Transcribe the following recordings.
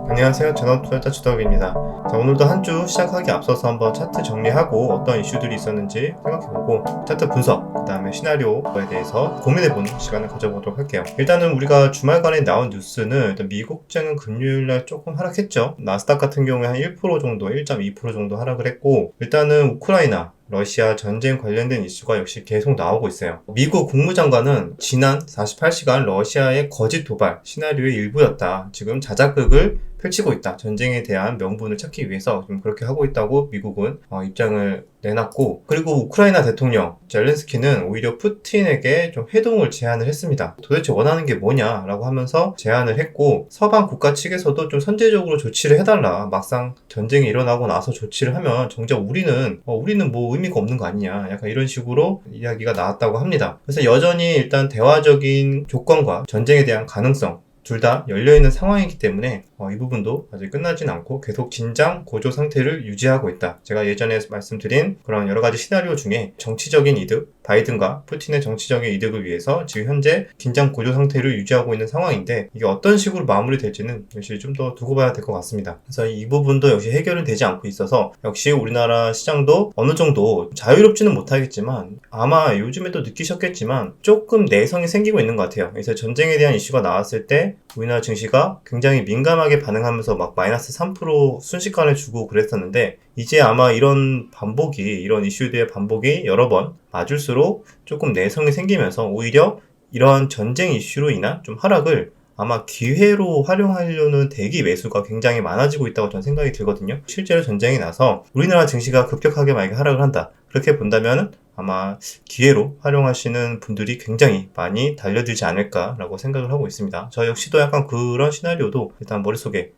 안녕하세요. 전업투자자 주덕입니다. 자, 오늘도 한 주 시작하기 앞서서 한번 차트 정리하고 어떤 이슈들이 있었는지 생각해보고 차트 분석, 그 다음에 시나리오에 대해서 고민해보는 시간을 가져보도록 할게요. 일단은 우리가 주말간에 나온 뉴스는 일단 미국장은 금요일날 조금 하락했죠. 나스닥 같은 경우에 한 1% 정도, 1.2% 정도 하락을 했고, 일단은 우크라이나 러시아 전쟁 관련된 이슈가 역시 계속 나오고 있어요. 미국 국무장관은 지난 48시간 러시아의 거짓 도발 시나리오의 일부였다. 지금 자작극을 펼치고 있다. 전쟁에 대한 명분을 찾기 위해서 좀 그렇게 하고 있다고 미국은 입장을 내놨고, 그리고 우크라이나 대통령 젤렌스키는 오히려 푸틴에게 좀 회동을 제안을 했습니다. 도대체 원하는 게 뭐냐라고 하면서 제안을 했고, 서방 국가 측에서도 좀 선제적으로 조치를 해달라. 막상 전쟁이 일어나고 나서 조치를 하면 정작 우리는 뭐 의미가 없는 거 아니냐, 약간 이런 식으로 이야기가 나왔다고 합니다. 그래서 여전히 일단 대화적인 조건과 전쟁에 대한 가능성 둘 다 열려있는 상황이기 때문에 이 부분도 아직 끝나진 않고 계속 긴장 고조 상태를 유지하고 있다. 제가 예전에 말씀드린 그런 여러 가지 시나리오 중에 정치적인 이득, 바이든과 푸틴의 정치적인 이득을 위해서 지금 현재 긴장 고조 상태를 유지하고 있는 상황인데, 이게 어떤 식으로 마무리될지는 역시 좀 더 두고 봐야 될 것 같습니다. 그래서 이 부분도 역시 해결은 되지 않고 있어서 역시 우리나라 시장도 어느 정도 자유롭지는 못하겠지만 아마 요즘에도 느끼셨겠지만 조금 내성이 생기고 있는 것 같아요. 그래서 전쟁에 대한 이슈가 나왔을 때 우리나라 증시가 굉장히 민감하게 반응하면서 막 마이너스 3% 순식간에 주고 그랬었는데, 이제 아마 이런 이슈들의 반복이 여러 번 맞을수록 조금 내성이 생기면서 오히려 이러한 전쟁 이슈로 인한 좀 하락을 아마 기회로 활용하려는 대기 매수가 굉장히 많아지고 있다고 저는 생각이 들거든요. 실제로 전쟁이 나서 우리나라 증시가 급격하게 만약에 하락을 한다, 그렇게 본다면 아마 기회로 활용하시는 분들이 굉장히 많이 달려들지 않을까라고 생각을 하고 있습니다. 저 역시도 약간 그런 시나리오도 일단 머릿속에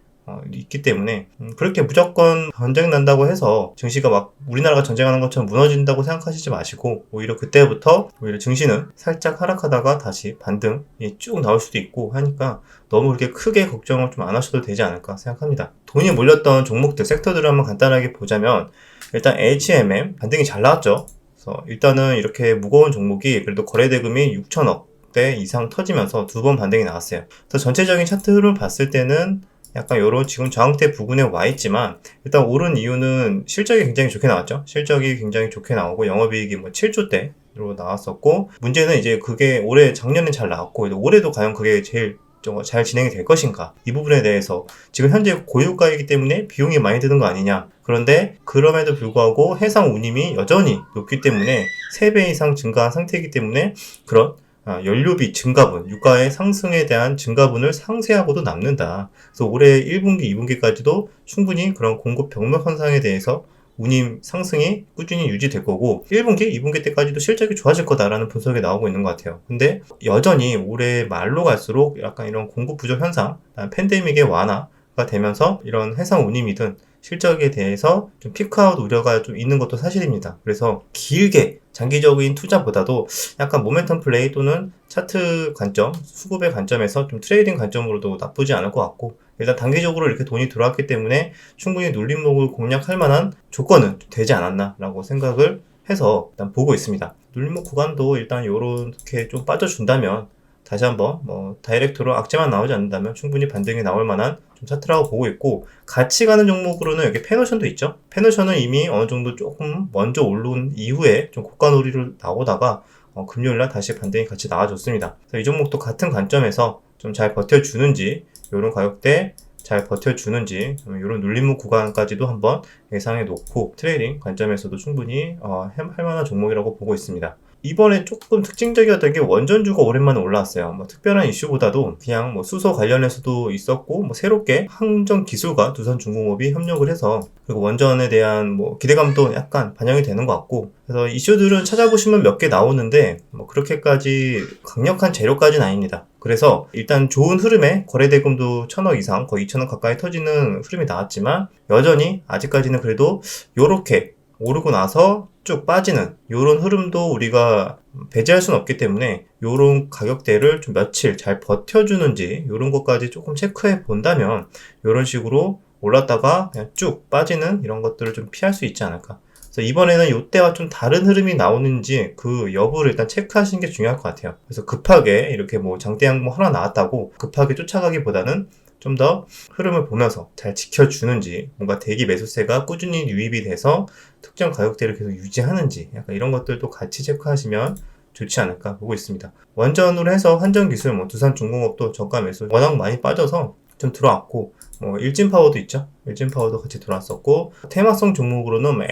있기 때문에 그렇게 무조건 전쟁 난다고 해서 증시가 막 우리나라가 전쟁하는 것처럼 무너진다고 생각하시지 마시고, 오히려 그때부터 오히려 증시는 살짝 하락하다가 다시 반등이 쭉 나올 수도 있고 하니까 너무 그렇게 크게 걱정을 좀 안 하셔도 되지 않을까 생각합니다. 돈이 몰렸던 종목들, 섹터들을 한번 간단하게 보자면, 일단 HMM 반등이 잘 나왔죠. 그래서 일단은 이렇게 무거운 종목이 그래도 거래대금이 6천억 대 이상 터지면서 두 번 반등이 나왔어요. 그래서 전체적인 차트 흐름을 봤을 때는 약간 요런 지금 저항대 부근에 와 있지만, 일단 오른 이유는 실적이 굉장히 좋게 나왔죠. 실적이 굉장히 좋게 나오고 영업이익이 7조대로 나왔었고, 문제는 이제 그게 작년에 잘 나왔고 올해도 과연 그게 제일 좀 잘 진행이 될 것인가, 이 부분에 대해서 지금 현재 고유가이기 때문에 비용이 많이 드는 거 아니냐. 그런데 그럼에도 불구하고 해상 운임이 여전히 높기 때문에 3배 이상 증가한 상태이기 때문에 그런 연료비 증가분, 유가의 상승에 대한 증가분을 상쇄하고도 남는다. 그래서 올해 1분기, 2분기까지도 충분히 그런 공급 병목 현상에 대해서 운임 상승이 꾸준히 유지될 거고, 1분기, 2분기 때까지도 실적이 좋아질 거다라는 분석이 나오고 있는 것 같아요. 근데 여전히 올해 말로 갈수록 약간 이런 공급 부족 현상, 팬데믹의 완화가 되면서 이런 해상 운임이든 실적에 대해서 좀 피크아웃 우려가 좀 있는 것도 사실입니다. 그래서 길게 장기적인 투자보다도 약간 모멘텀 플레이 또는 차트 관점, 수급의 관점에서 좀 트레이딩 관점으로도 나쁘지 않을 것 같고, 일단 단기적으로 이렇게 돈이 들어왔기 때문에 충분히 눌림목을 공략할 만한 조건은 되지 않았나 라고 생각을 해서 일단 보고 있습니다. 눌림목 구간도 일단 요렇게 좀 빠져준다면, 다시 한번 다이렉트로 악재만 나오지 않는다면 충분히 반등이 나올 만한 좀 차트라고 보고 있고, 같이 가는 종목으로는 여기 페노션도 있죠. 페노션은 이미 어느 정도 조금 먼저 오른 이후에 좀 고가 놀이를 나오다가 금요일날 다시 반등이 같이 나와줬습니다. 그래서 이 종목도 같은 관점에서 좀 잘 버텨주는지, 요런 가격대 잘 버텨주는지, 이런 눌림목 구간까지도 한번 예상해 놓고 트레이딩 관점에서도 충분히 할 만한 종목이라고 보고 있습니다. 이번에 조금 특징적이었던 게 원전주가 오랜만에 올라왔어요. 특별한 이슈보다도 그냥 수소 관련해서도 있었고, 새롭게 항전기술과 두산중공업이 협력을 해서, 그리고 원전에 대한 기대감도 약간 반영이 되는 것 같고, 그래서 이슈들은 찾아보시면 몇 개 나오는데 그렇게까지 강력한 재료까지는 아닙니다. 그래서 일단 좋은 흐름에 거래대금도 1,000억 이상, 거의 2,000억 가까이 터지는 흐름이 나왔지만, 여전히 아직까지는 그래도 요렇게 오르고 나서 쭉 빠지는 요런 흐름도 우리가 배제할 수는 없기 때문에, 요런 가격대를 좀 며칠 잘 버텨주는지 요런 것까지 조금 체크해 본다면 요런 식으로 올랐다가 그냥 쭉 빠지는 이런 것들을 좀 피할 수 있지 않을까. 그래서 이번에는 이때와 좀 다른 흐름이 나오는지 그 여부를 일단 체크하시는 게 중요할 것 같아요. 그래서 급하게 이렇게 장대 항목 하나 나왔다고 급하게 쫓아가기보다는 좀 더 흐름을 보면서 잘 지켜주는지, 뭔가 대기 매수세가 꾸준히 유입이 돼서 특정 가격대를 계속 유지하는지, 약간 이런 것들도 같이 체크하시면 좋지 않을까 보고 있습니다. 원전으로 해서 한전기술, 두산중공업도 저가 매수 워낙 많이 빠져서 좀 들어왔고, 일진파워도 있죠. 일진파워도 같이 들어왔었고, 테마성 종목으로는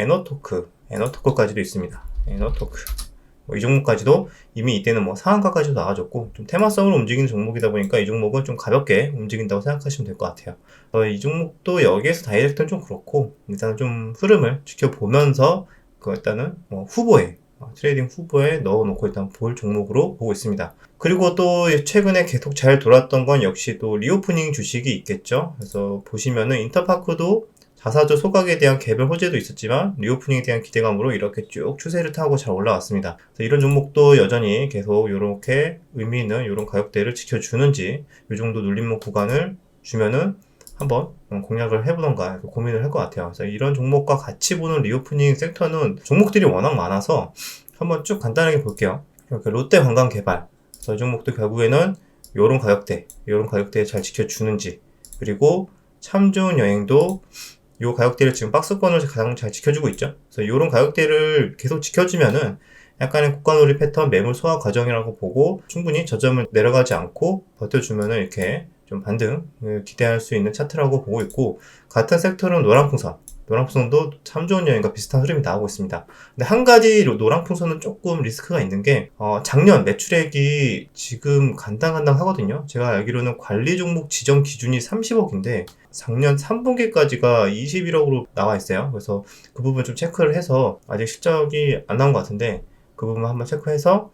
에너토크까지도 있습니다. 에너토크. 이 종목까지도 이미 이때는 상한가까지도 나와줬고, 좀 테마성으로 움직이는 종목이다 보니까 이 종목은 좀 가볍게 움직인다고 생각하시면 될 것 같아요. 이 종목도 여기에서 다이렉트는 좀 그렇고, 일단은 좀 흐름을 지켜보면서, 일단은 트레이딩 후보에 넣어놓고 일단 볼 종목으로 보고 있습니다. 그리고 또 최근에 계속 잘 돌았던 건 역시 또 리오프닝 주식이 있겠죠. 그래서 보시면은 인터파크도 자사주 소각에 대한 개별 호재도 있었지만 리오프닝에 대한 기대감으로 이렇게 쭉 추세를 타고 잘 올라왔습니다. 그래서 이런 종목도 여전히 계속 이렇게 의미 있는 이런 가격대를 지켜주는지, 이 정도 눌림목 구간을 주면은 한번 공략을 해보던가 고민을 할 것 같아요. 그래서 이런 종목과 같이 보는 리오프닝 섹터는 종목들이 워낙 많아서 한번 쭉 간단하게 볼게요. 이렇게 롯데관광개발, 이 종목도 결국에는 이런 가격대에 잘 지켜주는지, 그리고 참 좋은 여행도 이 가격대를 지금 박스권을 가장 잘 지켜주고 있죠. 그래서 이런 가격대를 계속 지켜주면은 약간의 고가놀이 패턴 매물 소화 과정이라고 보고, 충분히 저점을 내려가지 않고 버텨주면은 이렇게 좀 반등을 기대할 수 있는 차트라고 보고 있고, 같은 섹터는 노랑풍선도 참 좋은 여행과 비슷한 흐름이 나오고 있습니다. 근데 한 가지 노랑풍선은 조금 리스크가 있는 게, 작년 매출액이 지금 간당간당 하거든요. 제가 알기로는 관리 종목 지정 기준이 30억인데 작년 3분기까지가 21억으로 나와 있어요. 그래서 그 부분 좀 체크를 해서, 아직 실적이 안 나온 것 같은데 그 부분 한번 체크해서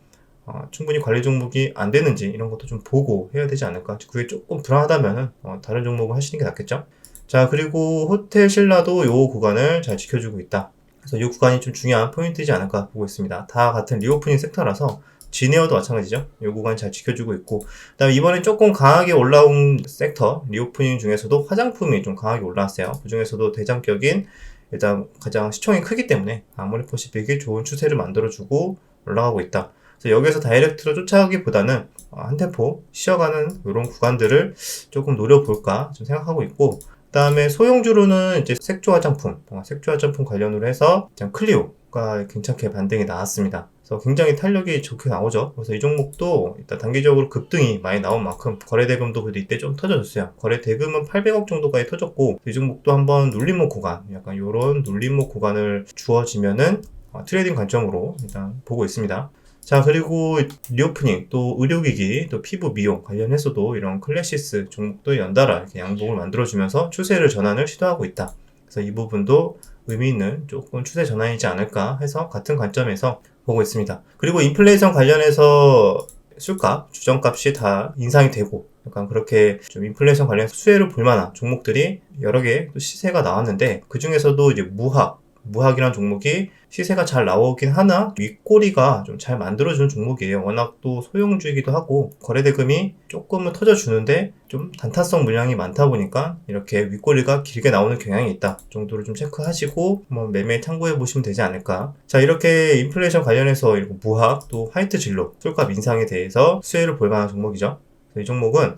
충분히 관리 종목이 안 되는지 이런 것도 좀 보고 해야 되지 않을까. 그게 조금 불안하다면은 다른 종목을 하시는 게 낫겠죠. 자, 그리고 호텔 신라도 요 구간을 잘 지켜주고 있다. 그래서 이 구간이 좀 중요한 포인트이지 않을까 보고 있습니다. 다 같은 리오프닝 섹터라서 진에어도 마찬가지죠. 이 구간 잘 지켜주고 있고, 그다음에 이번에 조금 강하게 올라온 섹터 리오프닝 중에서도 화장품이 좀 강하게 올라왔어요. 그 중에서도 대장격인, 일단 가장 시총이 크기 때문에 아모레퍼시픽이 좋은 추세를 만들어주고 올라가고 있다. 그래서 여기서 다이렉트로 쫓아가기보다는 한 템포 쉬어가는 이런 구간들을 조금 노려볼까 좀 생각하고 있고, 그 다음에 소형주로는 이제 색조 화장품 관련으로 해서 클리오가 괜찮게 반등이 나왔습니다. 그래서 굉장히 탄력이 좋게 나오죠. 그래서 이 종목도 일단 단기적으로 급등이 많이 나온 만큼 거래대금도 그래도 이때 좀 터져줬어요. 거래대금은 800억 정도까지 터졌고, 이 종목도 한번 눌림목 구간, 약간 요런 눌림목 구간을 주어지면은 트레이딩 관점으로 일단 보고 있습니다. 자, 그리고 리오프닝, 또 의료기기, 또 피부 미용 관련해서도 이런 클래시스 종목도 연달아 이렇게 양봉을 만들어주면서 추세를 전환을 시도하고 있다. 그래서 이 부분도 의미 있는 조금 추세 전환이지 않을까 해서 같은 관점에서 보고 있습니다. 그리고 인플레이션 관련해서 술값, 주정값이 다 인상이 되고, 약간 그렇게 좀 인플레이션 관련해서 수혜를 볼 만한 종목들이 여러 개 또 시세가 나왔는데, 그 중에서도 이제 무학이라는 종목이 시세가 잘 나오긴 하나 윗꼬리가 좀 잘 만들어주는 종목이에요. 워낙 또 소형주이기도 하고 거래대금이 조금은 터져주는데 좀 단타성 물량이 많다 보니까 이렇게 윗꼬리가 길게 나오는 경향이 있다 정도를 좀 체크하시고 매매 참고해 보시면 되지 않을까. 자, 이렇게 인플레이션 관련해서 무학, 또 화이트 진로, 술값 인상에 대해서 수혜를 볼 만한 종목이죠. 이 종목은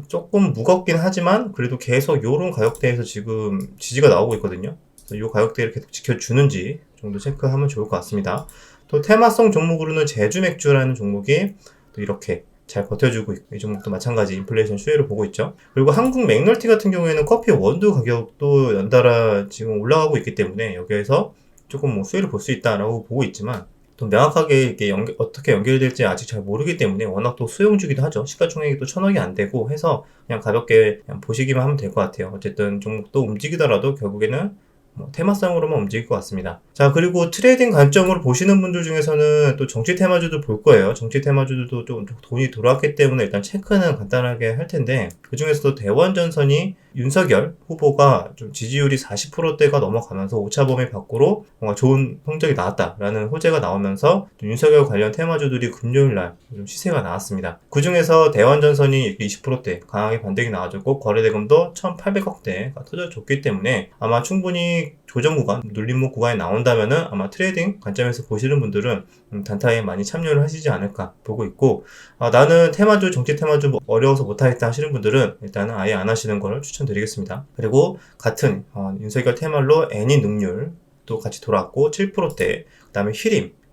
조금 무겁긴 하지만 그래도 계속 요런 가격대에서 지금 지지가 나오고 있거든요. 이 가격대를 계속 지켜주는지 정도 체크하면 좋을 것 같습니다. 또 테마성 종목으로는 제주맥주라는 종목이 또 이렇게 잘 버텨주고 있고, 이 종목도 마찬가지 인플레이션 수혜를 보고 있죠. 그리고 한국 맥널티 같은 경우에는 커피 원두 가격도 연달아 지금 올라가고 있기 때문에 여기에서 조금 수혜를 볼 수 있다라고 보고 있지만, 또 명확하게 이게 어떻게 연결될지 아직 잘 모르기 때문에, 워낙 또 수용주기도 하죠. 시가총액이 또 1,000억이 안 되고 해서 그냥 가볍게 그냥 보시기만 하면 될 것 같아요. 어쨌든 종목도 움직이더라도 결국에는 테마성으로만 움직일 것 같습니다. 자, 그리고 트레이딩 관점으로 보시는 분들 중에서는 또 정치 테마주도 볼 거예요. 정치 테마주도 좀 돈이 들어왔기 때문에 일단 체크는 간단하게 할 텐데, 그 중에서도 대원전선이 윤석열 후보가 좀 지지율이 40%대가 넘어가면서 오차범위 밖으로 뭔가 좋은 성적이 나왔다라는 호재가 나오면서 윤석열 관련 테마주들이 금요일날 좀 시세가 나왔습니다. 그 중에서 대원전선이 20%대 강하게 반등이 나와줬고, 거래대금도 1,800억대가 터져줬기 때문에 아마 충분히 수익 조정 구간, 눌림목 구간이 나온다면은 아마 트레이딩 관점에서 보시는 분들은 단타에 많이 참여를 하시지 않을까 보고 있고, 나는 테마주, 정치 테마주 어려워서 못하겠다 하시는 분들은 일단은 아예 안 하시는 걸 추천드리겠습니다. 그리고 같은 윤석열 테마로 애니 능률 또 같이 돌았고 7%대, 그 다음에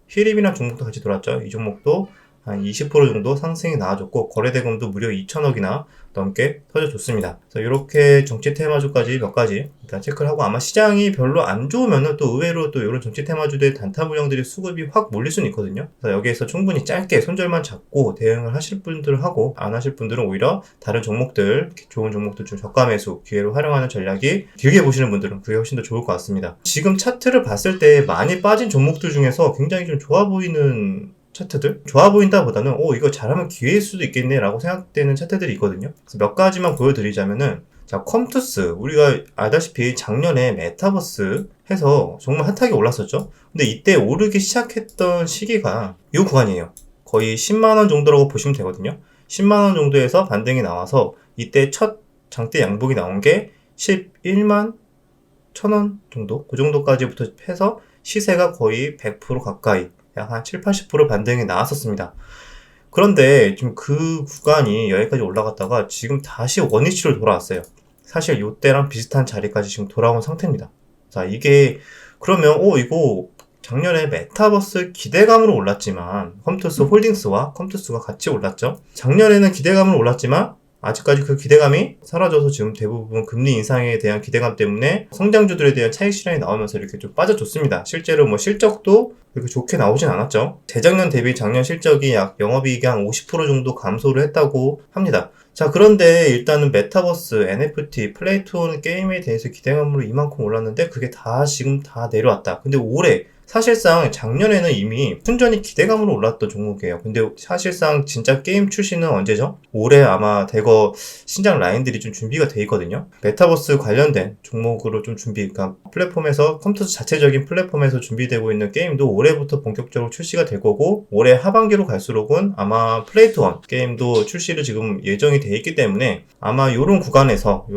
히림이랑 종목도 같이 돌았죠. 이 종목도 한 20% 정도 상승이 나와줬고 거래대금도 무려 2천억이나 넘게 터져줬습니다. 그래서 이렇게 정치 테마주까지 몇 가지 일단 체크를 하고, 아마 시장이 별로 안 좋으면은 또 의외로 또 이런 정치 테마주들 단타 물량들이 수급이 확 몰릴 수는 있거든요. 그래서 여기에서 충분히 짧게 손절만 잡고 대응을 하실 분들은 하고, 안 하실 분들은 오히려 다른 종목들, 좋은 종목들 좀 저가 매수 기회로 활용하는 전략이 길게 보시는 분들은 그게 훨씬 더 좋을 것 같습니다. 지금 차트를 봤을 때 많이 빠진 종목들 중에서 굉장히 좀 좋아 보이는 차트들? 좋아 보인다 보다는 이거 잘하면 기회일 수도 있겠네 라고 생각되는 차트들이 있거든요. 그래서 몇 가지만 보여드리자면은, 자, 컴투스, 우리가 알다시피 작년에 메타버스 해서 정말 핫하게 올랐었죠. 근데 이때 오르기 시작했던 시기가 이 구간이에요. 거의 10만원 정도라고 보시면 되거든요. 10만원 정도에서 반등이 나와서 이때 첫 장대 양봉이 나온 게 11만 1,000원 정도? 그 정도까지부터 해서 시세가 거의 100% 가까이, 약 한 7, 80% 반등이 나왔었습니다. 그런데 지금 그 구간이 여기까지 올라갔다가 지금 다시 원위치로 돌아왔어요. 사실 이때랑 비슷한 자리까지 지금 돌아온 상태입니다. 자, 이게 그러면 이거 작년에 메타버스 기대감으로 올랐지만, 컴투스 홀딩스와 컴투스가 같이 올랐죠. 작년에는 기대감으로 올랐지만 아직까지 그 기대감이 사라져서 지금 대부분 금리 인상에 대한 기대감 때문에 성장주들에 대한 차익 실현이 나오면서 이렇게 좀 빠져줬습니다. 실제로 실적도 그렇게 좋게 나오진 않았죠. 재작년 대비 작년 실적이 약 영업이익이 한 50% 정도 감소를 했다고 합니다. 자, 그런데 일단은 메타버스, NFT, 플레이투온 게임에 대해서 기대감으로 이만큼 올랐는데 그게 다 지금 다 내려왔다. 근데 올해 사실상 작년에는 이미 순전히 기대감으로 올랐던 종목이에요. 근데 사실상 진짜 게임 출시는 언제죠? 올해 아마 대거 신작 라인들이 좀 준비가 돼 있거든요. 메타버스 관련된 종목으로 좀 그러니까 플랫폼에서, 컴퓨터 자체적인 플랫폼에서 준비되고 있는 게임도 올해부터 본격적으로 출시가 될 거고, 올해 하반기로 갈수록은 아마 플레이투원 게임도 출시를 지금 예정이 돼 있기 때문에 아마 요런 구간에서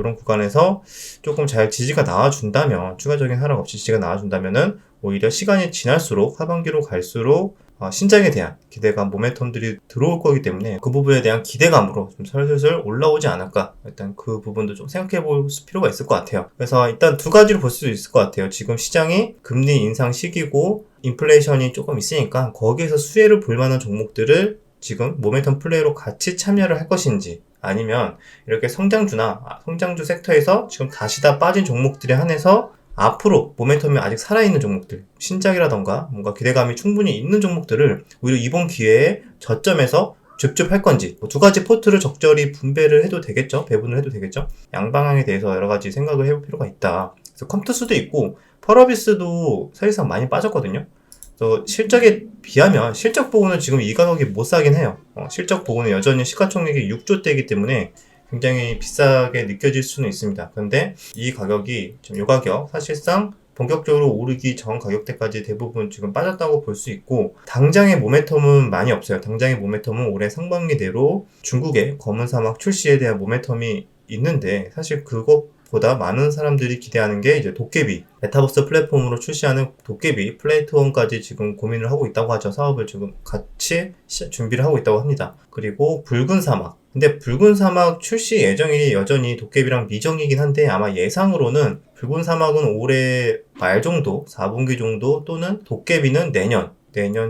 조금 잘 지지가 나와준다면, 추가적인 하락 없이 지지가 나와준다면은 오히려 시간이 지날수록, 하반기로 갈수록 신작에 대한 기대감, 모멘텀들이 들어올 거기 때문에 그 부분에 대한 기대감으로 좀 슬슬 올라오지 않을까, 일단 그 부분도 좀 생각해 볼 필요가 있을 것 같아요. 그래서 일단 두 가지로 볼 수 있을 것 같아요. 지금 시장이 금리 인상 시기고 인플레이션이 조금 있으니까 거기에서 수혜를 볼 만한 종목들을 지금 모멘텀 플레이로 같이 참여를 할 것인지, 아니면 이렇게 성장주 섹터에서 지금 다시 다 빠진 종목들에 한해서 앞으로 모멘텀이 아직 살아있는 종목들, 신작이라던가 뭔가 기대감이 충분히 있는 종목들을 오히려 이번 기회에 저점에서 줍줍할 건지, 두 가지 포트를 적절히 분배를 해도 되겠죠? 배분을 해도 되겠죠? 양방향에 대해서 여러 가지 생각을 해볼 필요가 있다. 그래서 컴투스도 있고 펄어비스도 사실상 많이 빠졌거든요. 그래서 실적에 비하면 실적 보고는 지금 이 가격이 못 사긴 해요. 실적 보고는 여전히 시가총액이 6조대이기 때문에 굉장히 비싸게 느껴질 수는 있습니다. 그런데 이 가격이 지금 이 가격 사실상 본격적으로 오르기 전 가격대까지 대부분 지금 빠졌다고 볼 수 있고, 당장의 모멘텀은 많이 없어요. 당장의 모멘텀은 올해 상반기 내로 중국의 검은 사막 출시에 대한 모멘텀이 있는데, 사실 그것보다 많은 사람들이 기대하는 게 이제 도깨비, 메타버스 플랫폼으로 출시하는 도깨비 플레이트원까지 지금 고민을 하고 있다고 하죠. 사업을 지금 같이 준비를 하고 있다고 합니다. 그리고 붉은 사막, 근데 붉은 사막 출시 예정이 여전히 도깨비랑 미정이긴 한데, 아마 예상으로는 붉은 사막은 올해 말 정도, 4분기 정도, 또는 도깨비는 내년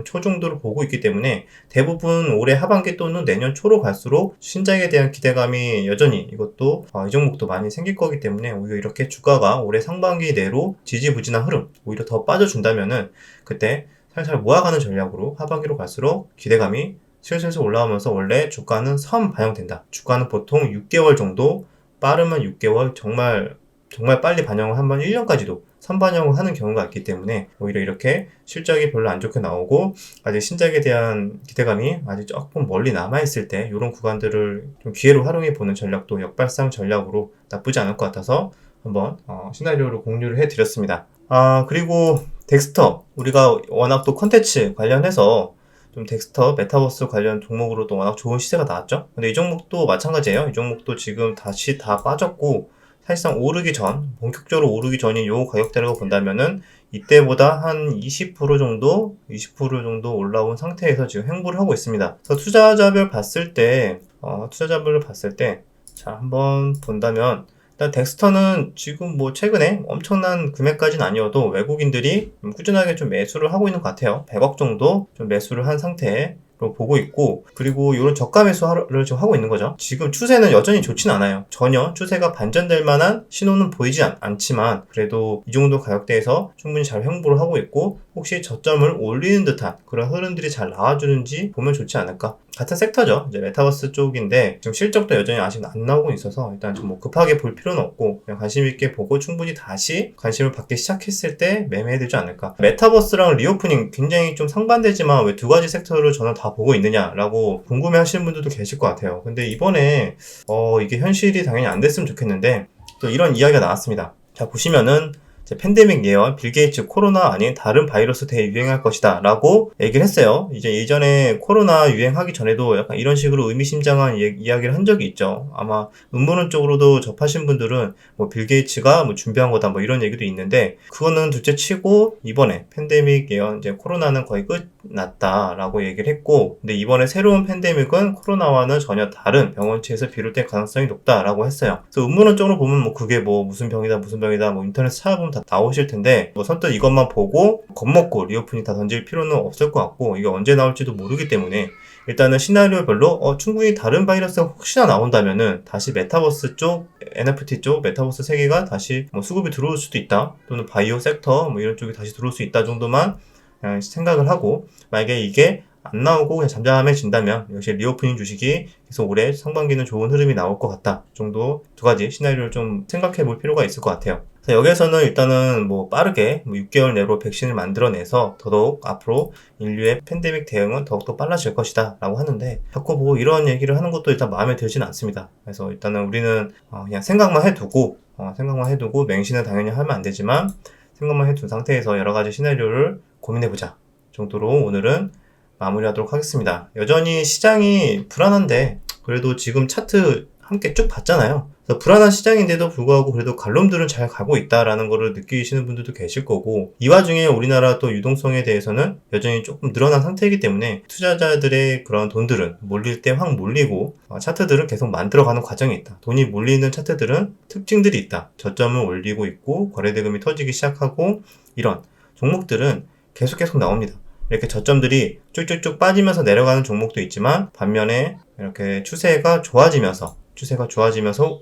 초 정도를 보고 있기 때문에 대부분 올해 하반기 또는 내년 초로 갈수록 신작에 대한 기대감이 여전히, 이것도 이 종목도 많이 생길 거기 때문에 오히려 이렇게 주가가 올해 상반기 내로 지지부진한 흐름, 오히려 더 빠져준다면은 그때 살살 모아가는 전략으로 하반기로 갈수록 기대감이 슬슬 올라오면서, 원래 주가는 선 반영된다. 주가는 보통 6개월 정도, 빠르면 6개월, 정말 빨리 반영을 하면 1년까지도 선반영을 하는 경우가 있기 때문에 오히려 이렇게 실적이 별로 안 좋게 나오고 아직 신작에 대한 기대감이 아직 조금 멀리 남아있을 때 이런 구간들을 좀 기회로 활용해 보는 전략도 역발상 전략으로 나쁘지 않을 것 같아서 한번 시나리오를 공유를 해드렸습니다. 그리고 덱스터, 우리가 워낙 또 컨텐츠 관련해서 좀 덱스터, 메타버스 관련 종목으로도 워낙 좋은 시세가 나왔죠. 근데 이 종목도 마찬가지예요. 이 종목도 지금 다시 다 빠졌고, 사실상 오르기 전, 본격적으로 오르기 전인 요 가격대라고 본다면은 이때보다 한 20% 정도 올라온 상태에서 지금 횡보를 하고 있습니다. 그래서 투자자별 봤을 때, 투자자별로 봤을 때, 자, 한번 본다면, 일단 덱스터는 지금 뭐 최근에 엄청난 금액까지는 아니어도 외국인들이 꾸준하게 좀 매수를 하고 있는 것 같아요. 100억 정도 좀 매수를 한 상태로 보고 있고, 그리고 이런 저가 매수를 지금 하고 있는 거죠. 지금 추세는 여전히 좋진 않아요. 전혀 추세가 반전될 만한 신호는 보이지 않지만 그래도 이 정도 가격대에서 충분히 잘 횡보를 하고 있고, 혹시 저점을 올리는 듯한 그런 흐름들이 잘 나와주는지 보면 좋지 않을까. 같은 섹터죠. 이제 메타버스 쪽인데 지금 실적도 여전히 아직 안 나오고 있어서 일단 좀 뭐 급하게 볼 필요는 없고 그냥 관심 있게 보고 충분히 다시 관심을 받기 시작했을 때 매매해야 되지 않을까. 메타버스랑 리오프닝 굉장히 좀 상반되지만 왜 두 가지 섹터를 저는 다 보고 있느냐라고 궁금해 하시는 분들도 계실 것 같아요. 근데 이번에 이게 현실이 당연히 안 됐으면 좋겠는데 또 이런 이야기가 나왔습니다. 자, 보시면은 팬데믹 예언, 빌 게이츠 코로나 아닌 다른 바이러스 대유행할 것이다 라고 얘기를 했어요. 이제 예전에 코로나 유행하기 전에도 약간 이런 식으로 의미심장한 이야기를 한 적이 있죠. 아마 음모론 쪽으로도 접하신 분들은 뭐 빌 게이츠가 뭐 준비한 거다 뭐 이런 얘기도 있는데, 그거는 둘째 치고 이번에 팬데믹 예언, 이제 코로나는 거의 끝났다라고 얘기를 했고, 근데 이번에 새로운 팬데믹은 코로나와는 전혀 다른 병원체에서 비롯될 가능성이 높다라고 했어요. 그래서 음모론 쪽으로 보면 뭐 그게 뭐 무슨 병이다 뭐 인터넷 찾아보면 다 나오실 텐데, 뭐 선뜻 이것만 보고 겁먹고 리오프닝 다 던질 필요는 없을 것 같고, 이게 언제 나올지도 모르기 때문에 일단은 시나리오별로 충분히 다른 바이러스가 혹시나 나온다면은 다시 메타버스 쪽, NFT 쪽 메타버스 세계가 다시 뭐 수급이 들어올 수도 있다, 또는 바이오 섹터 뭐 이런 쪽이 다시 들어올 수 있다 정도만 그냥 생각을 하고, 만약에 이게 안 나오고 그냥 잠잠해진다면 역시 리오프닝 주식이 계속 올해 상반기는 좋은 흐름이 나올 것 같다 정도, 두 가지 시나리오를 좀 생각해 볼 필요가 있을 것 같아요. 여기에서는 일단은 뭐 빠르게 6개월 내로 백신을 만들어내서 더더욱 앞으로 인류의 팬데믹 대응은 더욱더 빨라질 것이다 라고 하는데, 자꾸 뭐 이런 얘기를 하는 것도 일단 마음에 들지는 않습니다. 그래서 일단은 우리는 그냥 생각만 해두고 맹신은 당연히 하면 안 되지만 생각만 해둔 상태에서 여러 가지 시나리오를 고민해보자 정도로 오늘은 마무리하도록 하겠습니다. 여전히 시장이 불안한데 그래도 지금 차트 함께 쭉 봤잖아요. 그래서 불안한 시장인데도 불구하고 그래도 갈롬들은 잘 가고 있다라는 거를 느끼시는 분들도 계실 거고, 이 와중에 우리나라 또 유동성에 대해서는 여전히 조금 늘어난 상태이기 때문에 투자자들의 그런 돈들은 몰릴 때 확 몰리고, 차트들은 계속 만들어가는 과정이 있다. 돈이 몰리는 차트들은 특징들이 있다. 저점을 올리고 있고 거래대금이 터지기 시작하고, 이런 종목들은 계속 나옵니다. 이렇게 저점들이 쭉쭉쭉 빠지면서 내려가는 종목도 있지만, 반면에 이렇게 추세가 좋아지면서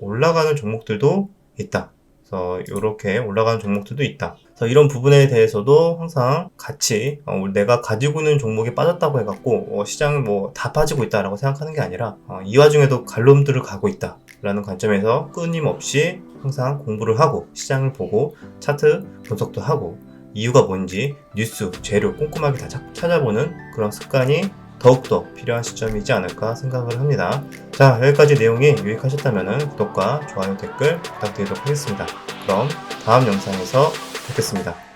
올라가는 종목들도 있다. 그래서 이렇게 올라가는 종목들도 있다. 그래서 이런 부분에 대해서도 항상 같이 내가 가지고 있는 종목이 빠졌다고 해갖고 시장은 뭐 다 빠지고 있다라고 생각하는 게 아니라 이 와중에도 갈롬들을 가고 있다 라는 관점에서 끊임없이 항상 공부를 하고 시장을 보고 차트 분석도 하고 이유가 뭔지 뉴스, 재료 꼼꼼하게 다 찾아보는 그런 습관이 더욱더 필요한 시점이지 않을까 생각을 합니다. 자, 여기까지 내용이 유익하셨다면 구독과 좋아요, 댓글 부탁드리도록 하겠습니다. 그럼 다음 영상에서 뵙겠습니다.